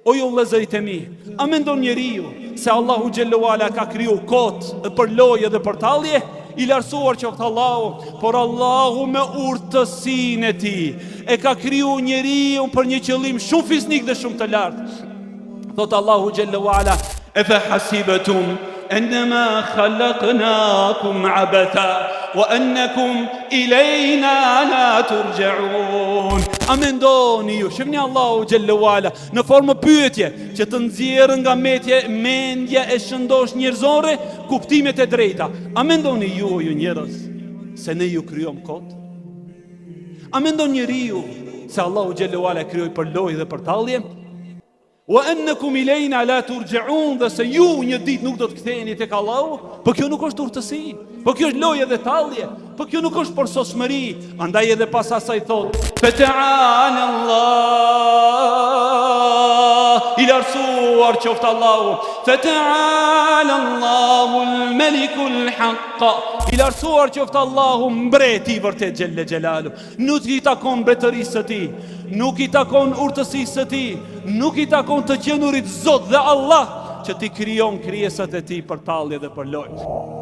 O ju vëllezërit e mi, a mendon njeriu se Allahu xhallahu ala ka kriju kot për lojë dhe për tallje? I lartësuar qoftë Allahu, por Allahu me urtësinë e tij e ka kriju njeriu për një qëllim shumë fiznik dhe shumë të lartë. Thot Allahu xhallahu ala: "Efa hasibatum annama khalaqnakum abatha wa annakum ilayna la turja'un." A mendoni ju, shifni Allahu xhallahu ala në formë pyetje që të nxjerrë nga mendja e shëndosh njerëzore kuptimet e drejta. A mendoni ju njerëz se ne ju krijom kot? A mendon njeriu se Allahu xhallahu ala krijoi për lojë dhe për tallje? Wa annakum ilayna la turja'un, dhe se ju një ditë nuk do të ktheheni tek Allahu? Po kjo nuk është urtësi, po kjo është lojë dhe tallje, po kjo nuk është përsosmëri. Andaj edhe pas asaj thot: "Fata'ala Allah", i lartësuar qoftë Allahu, "Fata'ala Allahul Malikul Haqq", i lartësuar qoftë Allahu, mbreti i vërtet xhelle xhelalu. Nuk i takon mbretërisë së tij, nuk i takon urtësisë së tij, nuk i takon të qenurit Zot dhe Allah që ti krijon krijesat e tij për tallje dhe për lojë.